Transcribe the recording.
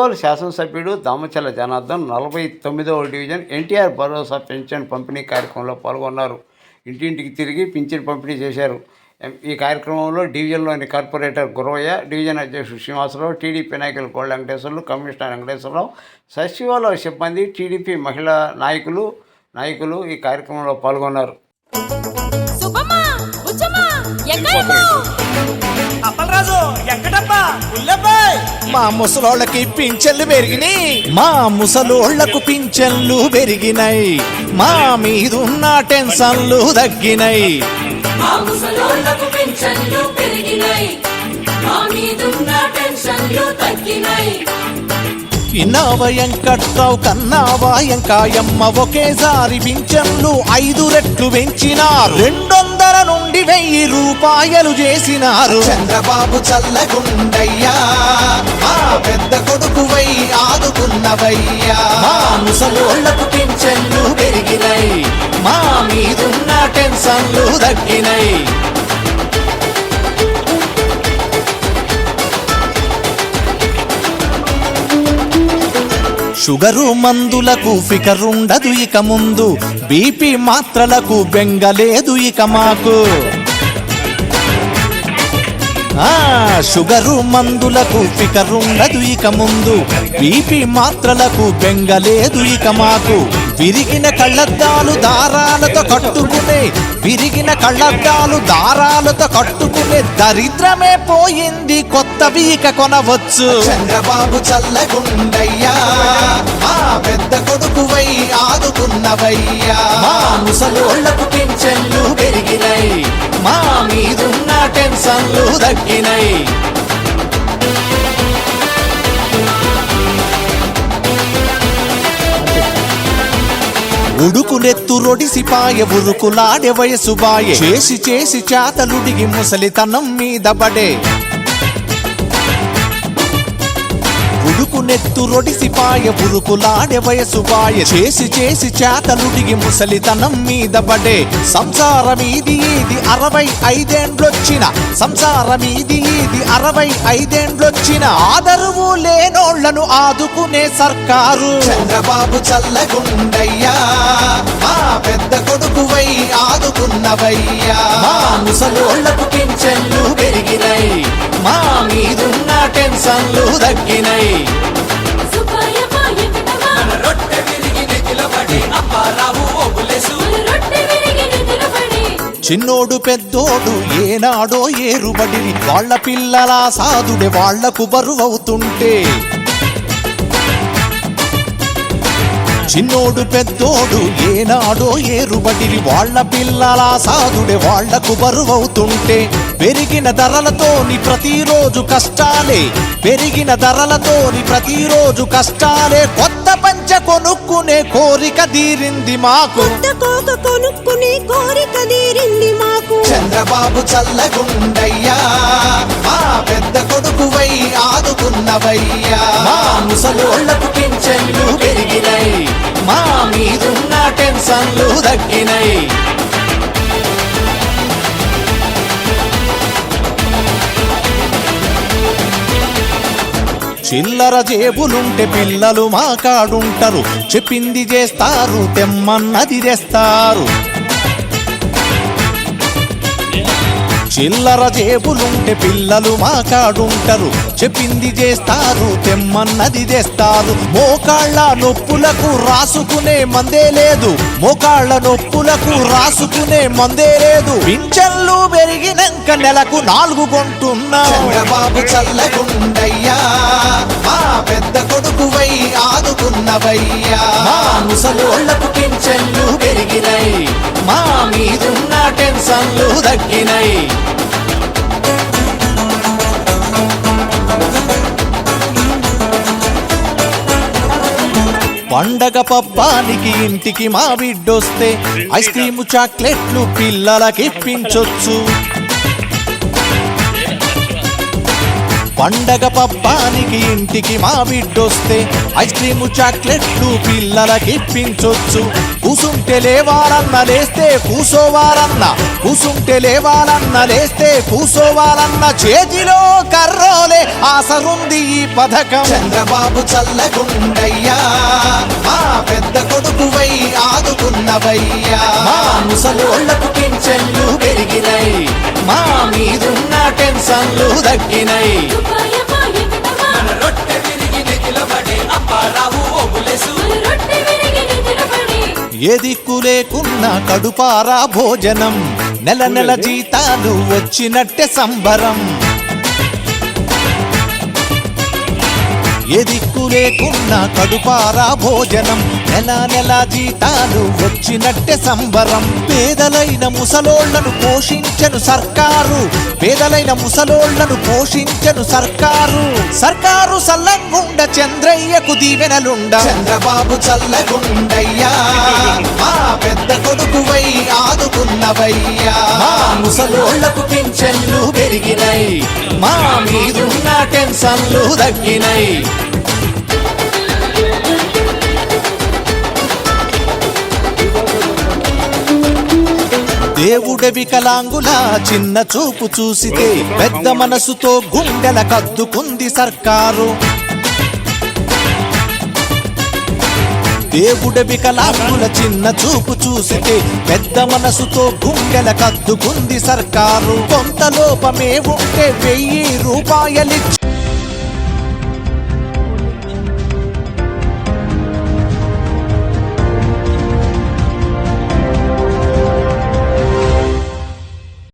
ఒంగోలు శాసనసభ్యుడు దామచర్ల జనార్దన్ 49వ డివిజన్ ఎన్టీఆర్ భరోసా పెన్షన్ పంపిణీ కార్యక్రమంలో పాల్గొన్నారు. ఇంటింటికి తిరిగి పింఛన్ పంపిణీ చేశారు. ఈ కార్యక్రమంలో డివిజన్లోని కార్పొరేటర్ గురవయ్య, డివిజన్ అధ్యక్షుడు శ్రీనివాసరావు, టీడీపీ నాయకులు కోళ్ళ వెంకటేశ్వర్లు, కమిషనర్ వెంకటేశ్వరరావు, సచివాలయ సిబ్బంది, టీడీపీ మహిళా నాయకులు ఈ కార్యక్రమంలో పాల్గొన్నారు. మా ముసలోళ్ళకి పింఛన్లు పెరిగినాయి, మా ముసలోళ్లకు పింఛన్లు పెరిగినాయి, మా మీదున్న టెన్షన్లు తగ్గినాయి. ఇన్నావయంకట్రావు కన్నావాయంకాయమ్మ ఒకేసారి పింఛన్లు 5 రెట్లు పెంచినారు. 200 నుండి 1000 రూపాయలు చేసినారు. చంద్రబాబు చల్లగుండయ్యా, మా పెద్ద కొడుకువై ఆదుకున్నవయ్యా. మా ముసలోళ్లకు పింఛన్లు పెరిగినాయి, మా మీదున్న టెన్షన్లు తగ్గినాయి. షుగరు మందులకు ఫికరుండదు ఇక ముందు, బీపీ మాత్రలకు బెంగలేదు ఇక మాకు. షుగరు మందులకు ఫికరుండదు ఇక ముందు, బీపీ మాత్రలకు బెంగలేదు ఇక మాకు. విరిగిన కళ్ళద్దాలు దారాలతో కట్టుకునే దరిద్రమే పోయింది, కొత్తవి ఇక కొనవచ్చు. చంద్రబాబు చల్లగుండయ్యా, మా పెద్ద కొడుకువై ఆదుకున్నవయ్యా. మా ముసలోళ్లకు పింఛన్లు పెరిగినాయి, మా మీదున్న టెన్షన్లు తగ్గినాయి. ఉడుకు నెత్తు రొడిసిపాయ ఉరుకులాడే వయసు బాయే, చేసి చేతలుడిగి ముసలితనం మీద పడే. ఉడుకు నెత్తు రొడిసిపాయ ఉరుకులాడే వయసు బాయే, చేసి చేతలుడిగి ముసలితనం మీద పడే. సంసారమీది 65 65 ఆదరువు లేనోళ్లను ఆదుకునే సర్కారు. చంద్రబాబు చల్లగుండయ్యా, మా పెద్ద కొడుకువై ఆదుకున్నవయ్యా. మా ముసలోళ్లకు పింఛన్లు పెరిగినాయి, మా మీదున్న టెన్షన్లు తగ్గినాయి. చిన్నోడు పెద్దోడు ఏనాడో ఏరుబడిని, వాళ్ళ పిల్లల సాదుడే వాళ్లకు బరువవుతుంటే. చిన్నోడు పెద్దోడు ఏనాడో ఏరుబడిని, వాళ్ళ పిల్లల సాదుడే వాళ్లకు బరువవుతుంటే. పెరిగిన ధరలతోని ప్రతిరోజు కష్టాలే, కొత్త పంచ కొనుక్కునే కోరిక తీరింది మాకు. చంద్రబాబు చల్లగుండయ్యా, మా పెద్ద కొడుకువై ఆదుకున్నవయ్యా. మా ముసలోళ్లకు పింఛన్లు పెరిగినాయి, మా మీదున్న టెన్షన్లు తగ్గినాయి. చిల్లర జేబులుంటే పిల్లలు మా కాడుంటారు, చెప్పింది చేస్తారు, తెమ్మన్నది తెస్తారు. చిల్లర జేబులుంటే పిల్లలు మా కాడుంటారు, చెప్పింది చేస్తారు, తెమ్మన్నది తెస్తారు. మోకాళ్ళ నొప్పులకు రాసుకునే మందే లేదు, పింఛన్లు పెరిగినాక నెలకు 4 కొంటున్నా. చంద్రబాబు చల్లగుండయ్యా, మా పెద్ద కొడుకువై ఆదుకున్నవయ్యా. మా ముసలోళ్లకు పింఛన్లు పెరిగినాయి, మా మీదున్న టెన్షన్లు తగ్గినాయి. పండగ పబ్బానికి ఇంటికి మా బిడ్డొస్తే, ఐస్ క్రీము చాక్లెట్లు పిల్లలకిప్పించొచ్చు. పండగ పబ్బానికి ఇంటికి మా బిడ్డొస్తే, ఐస్ క్రీము చాక్లెట్లు పిల్లలకిప్పించొచ్చు. కూసుంటే లేవాలన్న లేస్తే కూసోవాలన్న కూసుంటే లేవాలన్న లేస్తే కూసోవాలన్న చేతిలో కర్రోలే ఆసరుంది ఈ పథకం చంద్రబాబు చల్లగుండయ్యా మా పెద్ద కొడుకువై ఆదుకున్నవయ్యా మా ముసలోళ్లకు పింఛన్లు పెరిగినై మా మీదున్న టెన్షన్లు తగ్గినై ఏ దిక్కు లేకున్నా కడుపారా భోజనం నెల నెల జీతాలు వచ్చినట్టే సంబరం ఏ దిక్కు లేకున్నా కడుపారా భోజనం నెల నెల జీతాలు వచ్చినట్టే సంబరం పేదలైన ముసలోళ్లను పోషించను సర్కారు పేదలైన ముసలోళ్లను పోషించను సర్కారు సర్కారు సల్లంగుండ చంద్రయ్యకు దీవెనలుండ చంద్రబాబు చల్లగుండయ్యా మా పెద్ద కొడుకువై ఆదుకున్నవయ్యా మా ముసలోళ్లకు పింఛన్లు పెరిగినై మా మీదున్న టెన్షన్లు తగ్గినై దేవుడ వికలాంగుల చిన్న చూపు చూసితే పెద్ద మనసుతో గుండెల కద్దుకుంది సర్కారు దేవుడ వికలాంగుల చిన్న చూపు చూసితే పెద్ద మనసుతో గుండెల కద్దుకుంది సర్కారు కొంత లోపమే ఉంటే 1000 రూపాయలిచ్చి